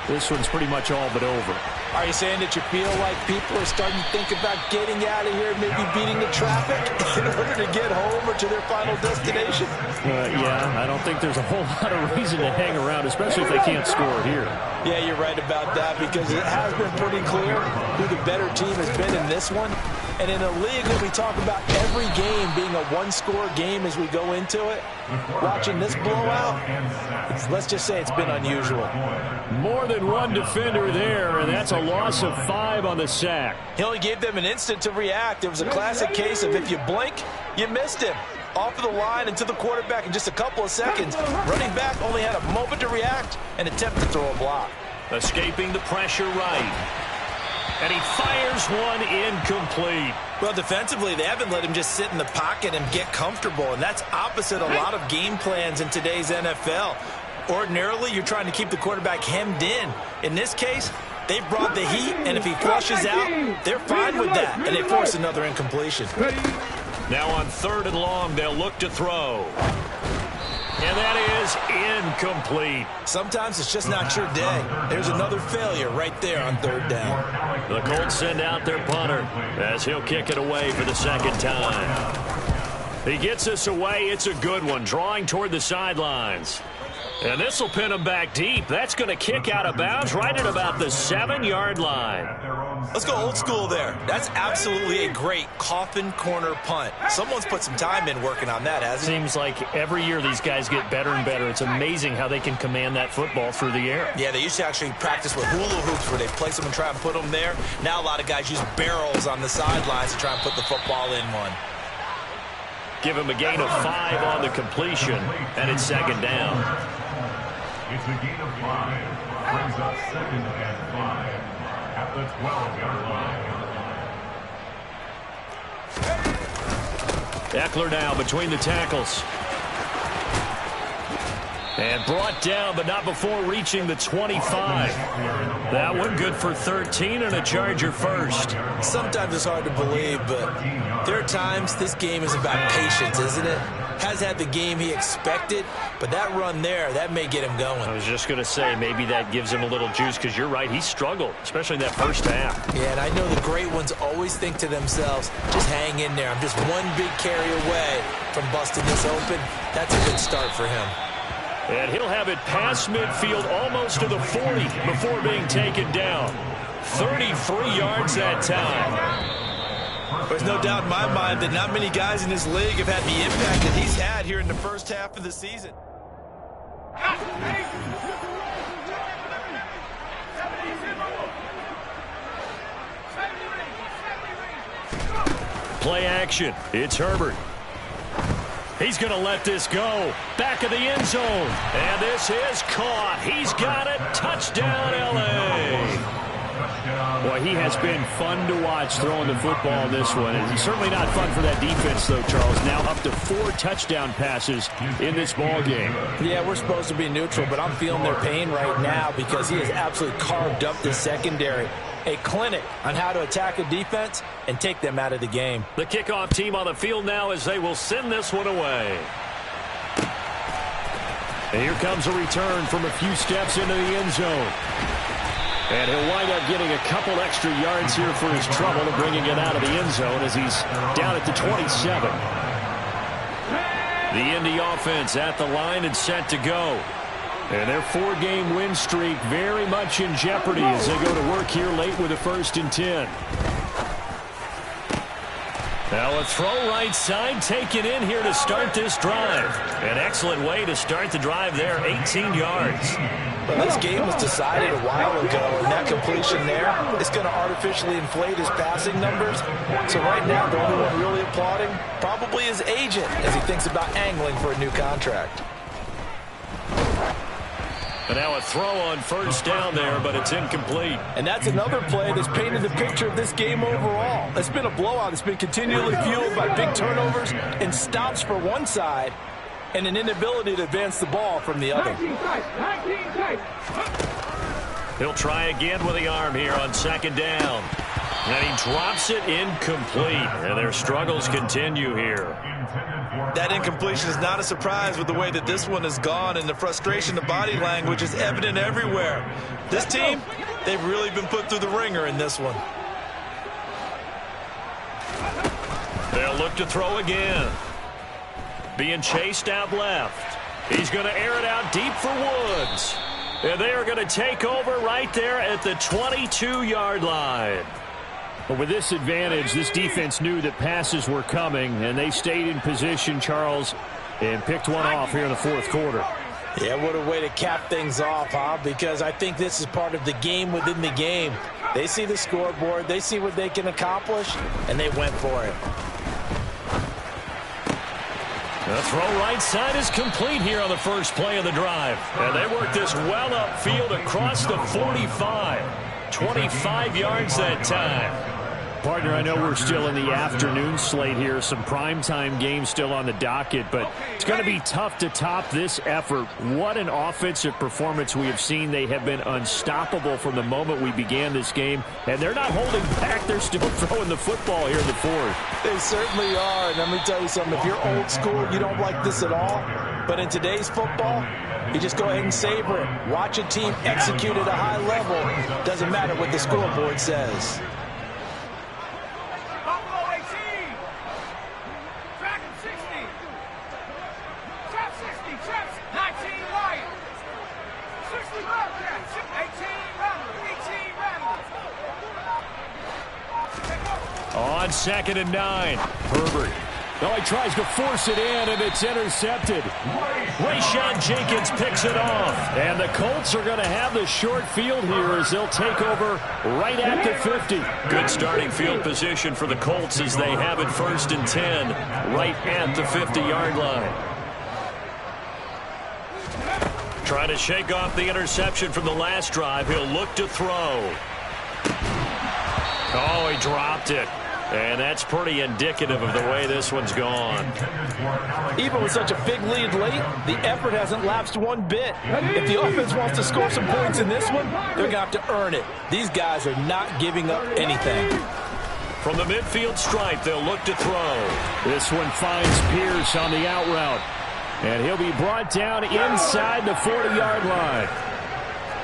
this one's pretty much all but over. Are you saying that you feel like people are starting to think about getting out of here, maybe beating the traffic in order to get home or to their final destination? Yeah, I don't think there's a whole lot of reason to hang around, especially if they can't score here. Yeah, you're right about that because it has been pretty clear who the better team has been in this one. And in a league that we talk about every game being a one-score game as we go into it, watching this blowout, let's just say it's been unusual. More than one defender there, and that's a loss of 5 on the sack. He only gave them an instant to react. It was a classic case of if you blink, you missed him. Off of the line and to the quarterback in just a couple of seconds. Running back only had a moment to react and attempt to throw a block. Escaping the pressure right. And he fires one incomplete. Well, defensively, they haven't let him just sit in the pocket and get comfortable, and that's opposite a lot of game plans in today's NFL. Ordinarily, you're trying to keep the quarterback hemmed in. In this case, they brought the heat, and if he flushes out, they're fine with that, and they force another incompletion. Now on 3rd and long, they'll look to throw. And that is incomplete. Sometimes it's just not your day. There's another failure right there on 3rd down. The Colts send out their punter as he'll kick it away for the 2nd time. He gets this away. It's a good one, drawing toward the sidelines. And this will pin him back deep. That's going to kick out of bounds right at about the 7-yard line. Let's go old school there. That's absolutely a great coffin corner punt. Someone's put some time in working on that, hasn't it? Seems like every year these guys get better and better. It's amazing how they can command that football through the air. Yeah, they used to actually practice with hula hoops where they place them and try and put them there. Now a lot of guys use barrels on the sidelines to try and put the football in one. Give him a gain of 5 on the completion, and it's 2nd down. It's a gain of 5. Brings up 2nd and 5 at the 12-yard line. Eckler now between the tackles. And brought down, but not before reaching the 25. That one good for 13 and a Charger first. Sometimes it's hard to believe, but there are times this game is about patience, isn't it? Has had the game he expected, but that run there, that may get him going. I was just going to say, maybe that gives him a little juice, because you're right, he struggled, especially in that first half. Yeah, and I know the great ones always think to themselves, just hang in there. I'm just one big carry away from busting this open. That's a good start for him. And he'll have it past midfield, almost to the 40 before being taken down. 33 yards that time. There's no doubt in my mind that not many guys in this league have had the impact that he's had here in the first half of the season. Play action. It's Herbert. He's going to let this go. Back of the end zone. And this is caught. He's got it. Touchdown, L.A. Boy, he has been fun to watch throwing the football in this one. And certainly not fun for that defense, though, Charles. Now up to 4 touchdown passes in this ball game. Yeah, we're supposed to be neutral, but I'm feeling their pain right now because he has absolutely carved up the secondary. A clinic on how to attack a defense and take them out of the game. The kickoff team on the field now as they will send this one away. And here comes a return from a few steps into the end zone. And he'll wind up getting a couple extra yards here for his trouble and bringing it out of the end zone as he's down at the 27. The Indy offense at the line and set to go. And their 4-game win streak very much in jeopardy as they go to work here late with a 1st and 10. Now a throw right side taken in here to start this drive. An excellent way to start the drive there, 18 yards. Well, this game was decided a while ago, and that completion there is going to artificially inflate his passing numbers. So right now, the only one really applauding probably his agent as he thinks about angling for a new contract. And now a throw on 1st down there, but it's incomplete. And that's another play that's painted the picture of this game overall. It's been a blowout. It's been continually fueled by big turnovers and stops for one side and an inability to advance the ball from the other. He'll try again with the arm here on 2nd down. And he drops it incomplete. And their struggles continue here. That incompletion is not a surprise with the way that this one has gone, and the frustration, the body language is evident everywhere. This team, they've really been put through the ringer in this one. They'll look to throw again. Being chased out left. He's going to air it out deep for Woods. And they are going to take over right there at the 22-yard line. But with this advantage, this defense knew that passes were coming, and they stayed in position, Charles, and picked one off here in the 4th quarter. Yeah, what a way to cap things off, huh? Because I think this is part of the game within the game. They see the scoreboard, they see what they can accomplish, and they went for it. The throw right side is complete here on the first play of the drive. And they work this well upfield across the 45. 25 yards that time. Partner, I know we're still in the afternoon slate here. Some primetime games still on the docket, but it's going to be tough to top this effort. What an offensive performance we have seen. They have been unstoppable from the moment we began this game, and they're not holding back. They're still throwing the football here in the 4th. They certainly are, and let me tell you something. If you're old school, you don't like this at all, but in today's football, you just go ahead and savor it. Watch a team execute at a high level. Doesn't matter what the scoreboard says. On 2nd and 9, Herbert. No, he tries to force it in, and it's intercepted. Rayshawn Jenkins picks it off. And the Colts are going to have the short field here as they'll take over right at the 50. Good starting field position for the Colts as they have it 1st and 10 right at the 50-yard line. Trying to shake off the interception from the last drive. He'll look to throw. Oh, he dropped it. And that's pretty indicative of the way this one's gone. Even with such a big lead late, the effort hasn't lapsed one bit. If the offense wants to score some points in this one, they're going to have to earn it. These guys are not giving up anything. From the midfield stripe, they'll look to throw. This one finds Pierce on the out route. And he'll be brought down inside the 40-yard line.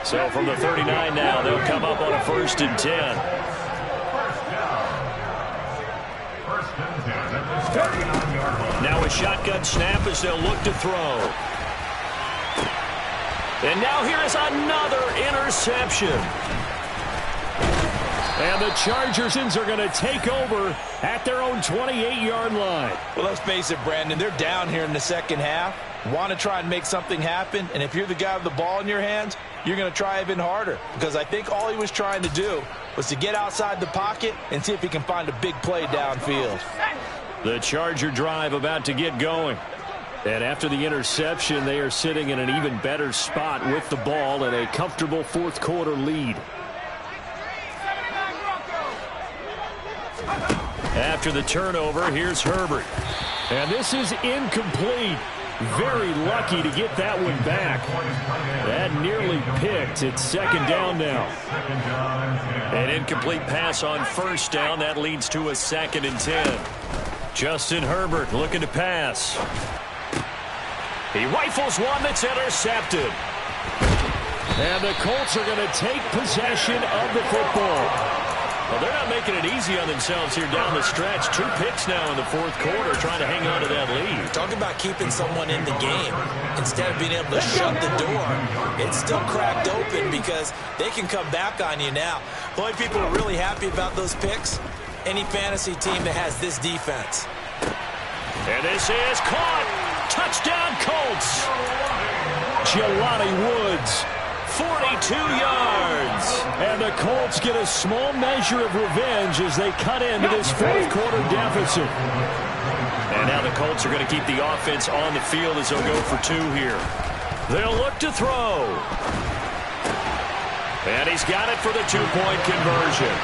So from the 39 now, they'll come up on a 1st and 10. Now a shotgun snap as they'll look to throw. And now here is another interception. And the Chargers are going to take over at their own 28-yard line. Well, let's face it, Brandon, they're down here in the second half. Want to try and make something happen, and if you're the guy with the ball in your hands, you're going to try even harder, because I think all he was trying to do was to get outside the pocket and see if he can find a big play downfield. The Charger drive about to get going. And after the interception, they are sitting in an even better spot with the ball and a comfortable fourth quarter lead. After the turnover, here's Herbert. And this is incomplete. Very lucky to get that one back. That nearly picked. It's second down now. An incomplete pass on first down. That leads to a 2nd and 10. Justin Herbert looking to pass. He rifles one that's intercepted. And the Colts are going to take possession of the football. Well, they're not making it easy on themselves here down the stretch. 2 picks now in the fourth quarter trying to hang on to that lead. Talk about keeping someone in the game. Instead of being able to shut the door, it's still cracked open because they can come back on you now. The only people are really happy about those picks, any fantasy team that has this defense. And this is caught. Touchdown, Colts. Jelani Woods. 42 yards. And the Colts get a small measure of revenge as they cut into this fourth quarter deficit. And now the Colts are going to keep the offense on the field as they'll go for 2 here. They'll look to throw. And he's got it for the 2-point conversion.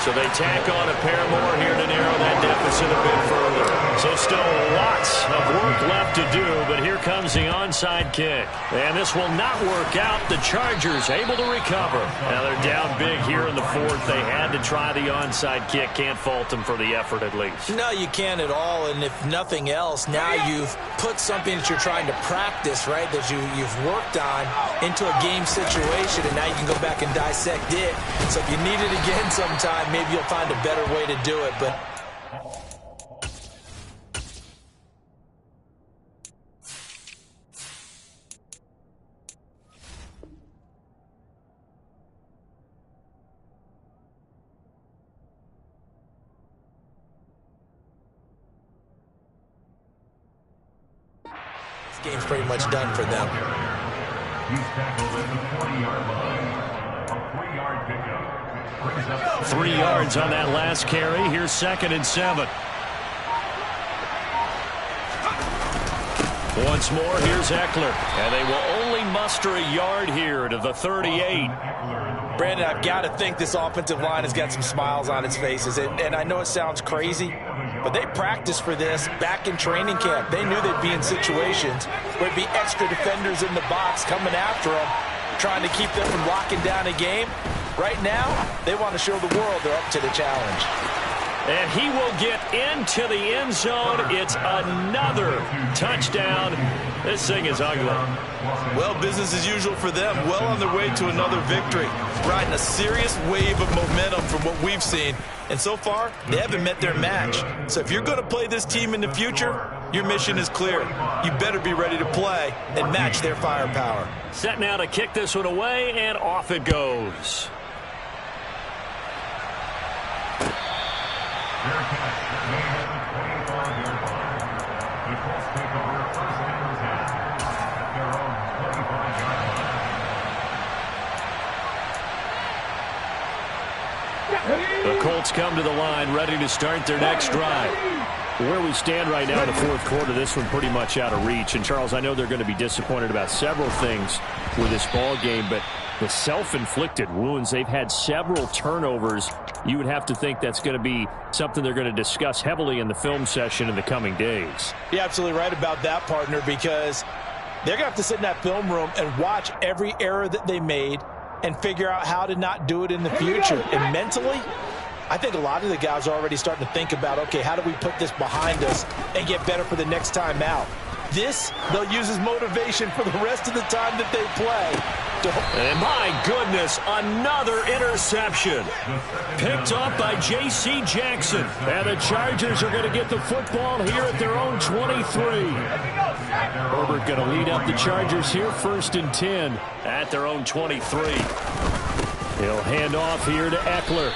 So they tack on a pair more here to narrow that deficit a bit further. So still lots of work left to do, but here comes the onside kick. And this will not work out. The Chargers able to recover. Now they're down big here in the fourth. They had to try the onside kick. Can't fault them for the effort at least. No, you can't at all. And if nothing else, now you've put something that you're trying to practice, right, that you've worked on into a game situation, and now you can go back and dissect it. So if you need it again sometime, maybe you'll find a better way to do it, but this game's pretty much done for them. He's tackled at the 40-yard line. A 3-yard pickup. 3 yards on that last carry. Here's 2nd and 7. Once more, here's Eckler. And they will only muster a yard here to the 38. Brandon, I've got to think this offensive line has got some smiles on its faces. And I know it sounds crazy, but they practiced for this back in training camp. They knew they'd be in situations where there'd be extra defenders in the box coming after them, trying to keep them from locking down a game. Right now, they want to show the world they're up to the challenge. And he will get into the end zone. It's another touchdown. This thing is ugly. Well, business as usual for them. Well on their way to another victory. Riding a serious wave of momentum from what we've seen. And so far, they haven't met their match. So if you're going to play this team in the future, your mission is clear. You better be ready to play and match their firepower. Set now to kick this one away, and off it goes. The Colts come to the line, ready to start their next drive. Where we stand right now in the fourth quarter, this one pretty much out of reach. And, Charles, I know they're going to be disappointed about several things with this ball game, but the self-inflicted wounds. They've had several turnovers. You would have to think that's going to be something they're going to discuss heavily in the film session in the coming days. You're absolutely right about that, partner, because they're going to have to sit in that film room and watch every error that they made and figure out how to not do it in the future. And mentally, I think a lot of the guys are already starting to think about, okay, how do we put this behind us and get better for the next time out? This, they'll use as motivation for the rest of the time that they play. And my goodness, another interception. Picked up by J.C. Jackson. And the Chargers are going to get the football here at their own 23. Herbert going to lead up the Chargers here, 1st and 10 at their own 23. He'll hand off here to Eckler.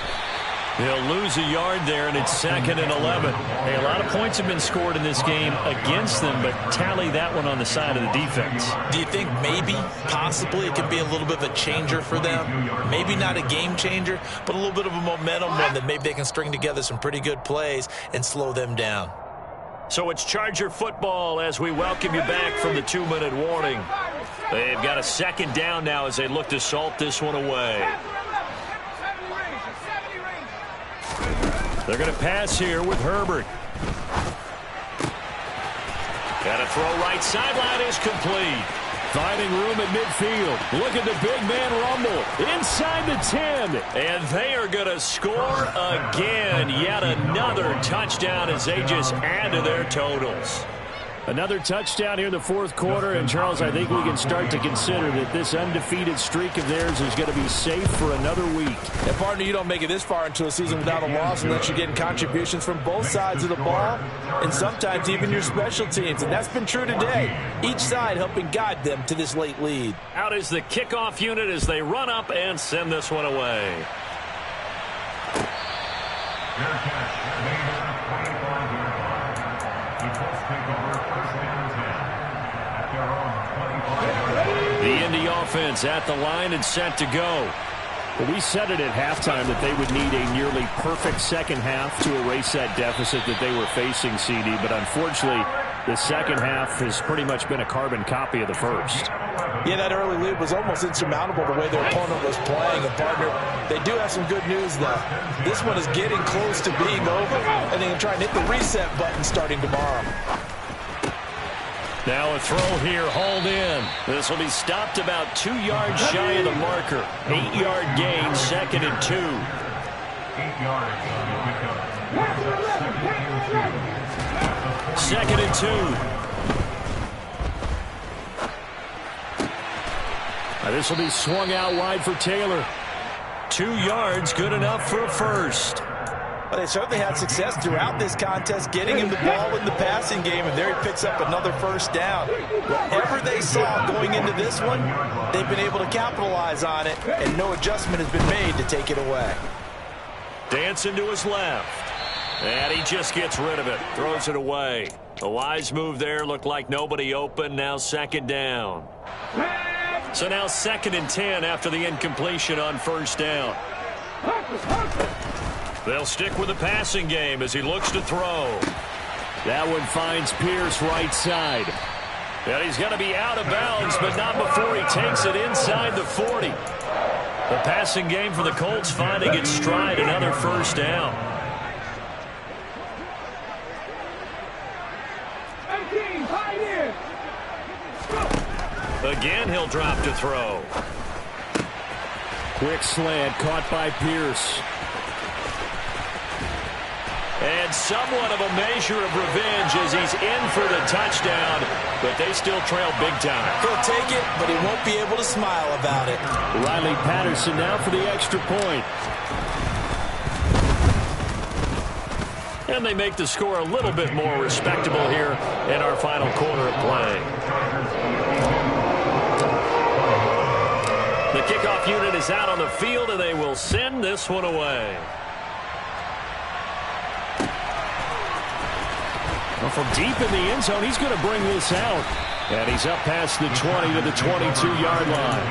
He'll lose a yard there, and it's 2nd and 11. Hey, a lot of points have been scored in this game against them, but tally that one on the side of the defense. Do you think maybe, possibly, it can be a little bit of a changer for them? Maybe not a game changer, but a little bit of a momentum one that maybe they can string together some pretty good plays and slow them down. So it's Charger football as we welcome you back from the 2-minute warning. They've got a 2nd down now as they look to salt this one away. They're going to pass here with Herbert. Got to throw right sideline is complete. Finding room at midfield. Look at the big man rumble. Inside the 10. And they are going to score again. Yet another touchdown as they just add to their totals. Another touchdown here in the 4th quarter. And, Charles, I think we can start to consider that this undefeated streak of theirs is going to be safe for another week. And, partner, you don't make it this far into a season without a loss unless you're getting contributions from both sides of the ball and sometimes even your special teams. And that's been true today. Each side helping guide them to this late lead. Out is the kickoff unit as they run up and send this one away. The Indy offense at the line and set to go. Well, we said it at halftime that they would need a nearly perfect second half to erase that deficit that they were facing, CD. But unfortunately, the second half has pretty much been a carbon copy of the first. Yeah, that early lead was almost insurmountable the way their opponent was playing. And, partner, they do have some good news, though. This one is getting close to being over, and they can try and hit the reset button starting tomorrow. Now a throw here, hauled in. This will be stopped about 2 yards shy of the marker. 8-yard gain, 2nd and 2. 8 yards. 2nd and 2. Now this will be swung out wide for Taylor. 2 yards, good enough for a first. Well, they certainly had success throughout this contest getting him the ball in the passing game, and there he picks up another first down. Whatever they saw going into this one, they've been able to capitalize on it, and no adjustment has been made to take it away. Dancing to his left. And he just gets rid of it, throws it away. A wise move there, looked like nobody open, now 2nd down. So now 2nd and 10 after the incompletion on first down. They'll stick with the passing game as he looks to throw. That one finds Pierce right side. And he's going to be out of bounds, but not before he takes it inside the 40. The passing game for the Colts finding its stride, another first down. Again, he'll drop to throw. Quick slant caught by Pierce. And somewhat of a measure of revenge as he's in for the touchdown, but they still trail big time. He'll take it, but he won't be able to smile about it. Riley Patterson now for the extra point. And they make the score a little bit more respectable here in our final quarter of play. The kickoff unit is out on the field, and they will send this one away. Well, from deep in the end zone, he's going to bring this out. And he's up past the 20 to the 22-yard line.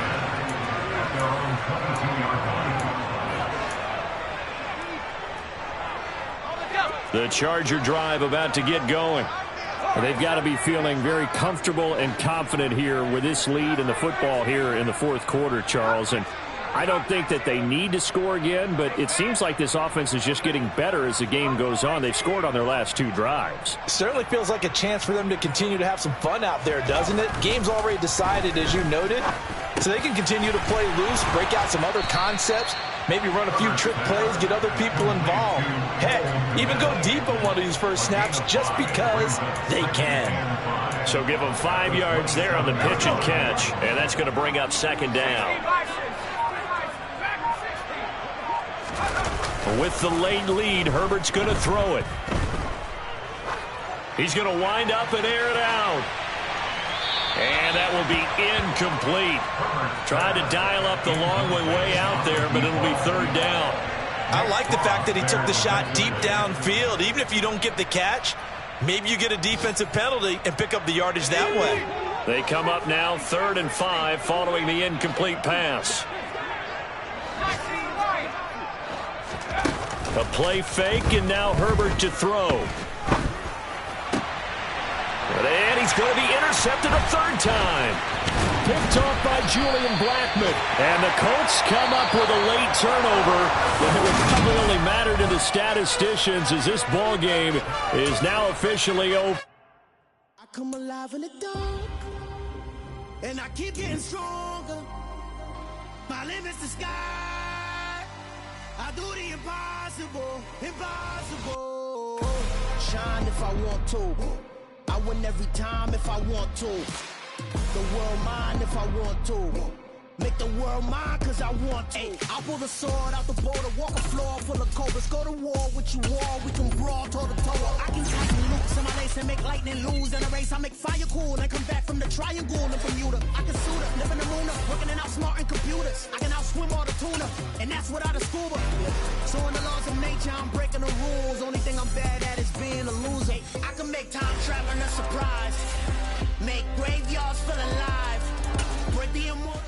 The Charger drive about to get going. They've got to be feeling very comfortable and confident here with this lead in the football here in the fourth quarter, Charles. And I don't think that they need to score again, but it seems like this offense is just getting better as the game goes on. They've scored on their last 2 drives. Certainly feels like a chance for them to continue to have some fun out there, doesn't it? Game's already decided, as you noted, so they can continue to play loose, break out some other concepts, maybe run a few trick plays, get other people involved. Heck, even go deep on one of these first snaps just because they can. So give them 5 yards there on the pitch and catch, and that's going to bring up second down. With the late lead, Herbert's going to throw it. He's going to wind up and air it out. And that will be incomplete. Tried to dial up the long way out there, but it'll be third down. I like the fact that he took the shot deep downfield. Even if you don't get the catch, maybe you get a defensive penalty and pick up the yardage that way. They come up now 3rd and 5 following the incomplete pass. A play fake, and now Herbert to throw. And he's going to be intercepted a 3rd time. Picked off by Julian Blackmon. And the Colts come up with a late turnover. But it would probably only matter to the statisticians as this ball game is now officially over. I come alive in the dark, and I keep getting stronger. My limit's the sky. I do the impossible, impossible. Shine if I want to. I win every time if I want to. The world mine if I want to. Make the world mine cause I want to. I pull the sword out the border, walk a floor full of cobras. Go to war with you all, we can brawl toe to toe. I can tighten loops in my lace and make lightning lose. In a race I make fire cool and come back from the triangle in Bermuda. I can suit up, live in the moon up, working and outsmarting computers. I can outswim all the tuna, and that's without a scuba. So in the laws of nature I'm breaking the rules. Only thing I'm bad at is being a loser. I can make time traveling a surprise. Make graveyards feel alive. Break the immortal.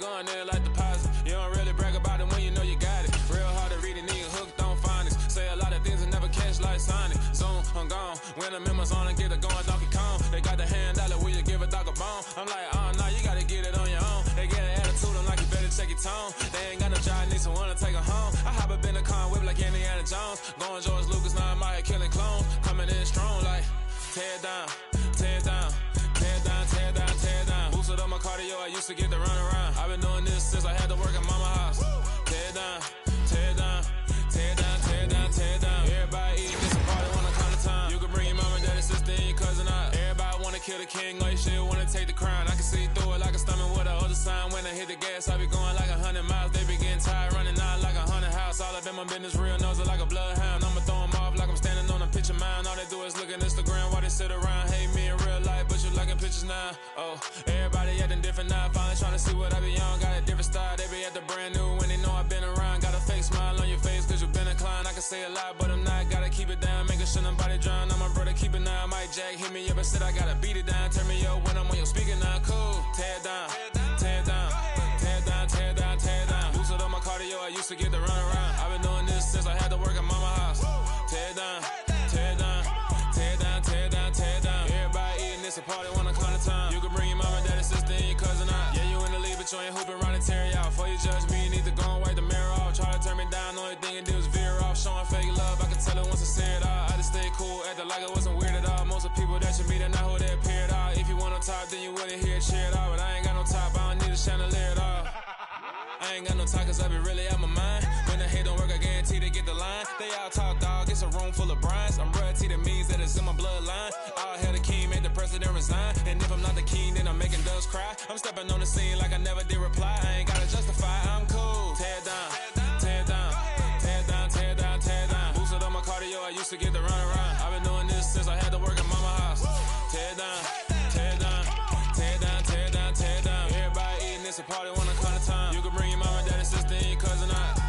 Going there like deposit. You don't really brag about it when you know you got it. Real hard to read a nigga hooked on finance. Say a lot of things and never catch like Sonic. Zoom, I'm gone. When the members on and get it going, Donkey Kong. They got the hand dollar, will you give a dog a bone? I'm like, oh no, you gotta get it on your own. They get an attitude, I'm like, you better check your tone. They ain't got no job, need someone to take her home. I hop up in the car and whip like Indiana Jones. Going George Lucas, now I'm out here killing clones. Coming in strong like, tear down, tear down. Tear down, tear down, tear down. Boosted up my cardio, I used to get to run around. I've been doing this since I had to work at mama house. Tear down, tear down, tear down, tear down, tear down. Everybody eating this party one kind of time. You can bring your mama, daddy, sister, and your cousin out. Everybody wanna kill the king, or you shit wanna take the crown. I can see through it like a stomach with a other sign. When I hit the gas, I be going like 100 miles. They be getting tired, running out like 100 house. All up in my business, real nose it like a bloodhound. I'ma throw 'em off like I'm standing on a picture mound. All they do is look at Instagram while they sit around, hate me in real life, but you liking pictures now. Oh, everybody acting different now. Finally trying to see what I be on. Got a different style. They be at the brand new when they know I've been around. Got a fake smile on your face cause you been inclined. I can say a lot, but I'm not. Gotta keep it down. Making sure nobody drown. I'm my brother, keep it now. Mike Jack hit me up and said I gotta beat it down. Turn me up when I'm on your speaker now. Cool. Tear down. Tear down. Tear down. Tear down. Tear down. Boosted up my cardio. I used to get to run around. I've been doing this since I had to work at mama house. Tear down. Tear down. Tear down. Tear down. Tear down. Everybody eating this a party one kind of time. You can bring your mama, daddy, sister, and your cousin out. Yeah, you in the league, but you ain't hooping around and tear you out. Before you judge me, you need to go and wipe the mirror off. Try to turn me down, only thing it do is veer off. Showing fake love, I can tell it once I see it all. I just stay cool, acting like it wasn't weird at all. Most of the people that you meet are not who they appear at all. If you want on top, then you wouldn't hear it cheer at all. But I ain't got no top, I don't need a chandelier at all. I ain't got no talk cause I be really out my mind. When the hate don't work, I guarantee they get the line. They all talk, dog, it's a room full of brines. I'm royalty, that means that it's in my bloodline. All hail the king, made the president resign. And if I'm not the king, then I'm making doves cry. I'm stepping on the scene like I never did reply. I ain't gotta justify, I'm cool. Tear down, tear down, tear down, tear down, tear down. Boosted up my cardio, I used to get to run around. I've been doing this since I had to work at mama house. Tear down, tear down, tear down, tear down, tear down. Everybody eating this a party one kind of time. You can bring your mama, daddy, sister, and your cousin out.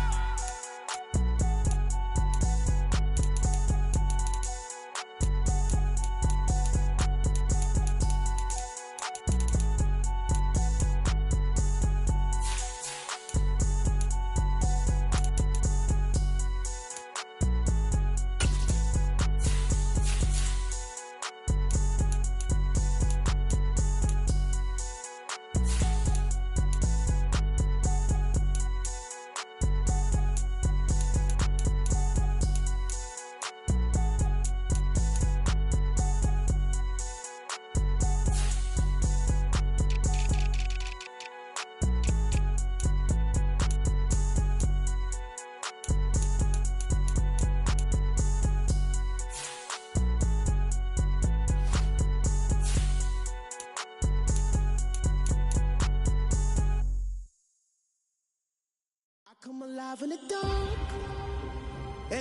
in the dark.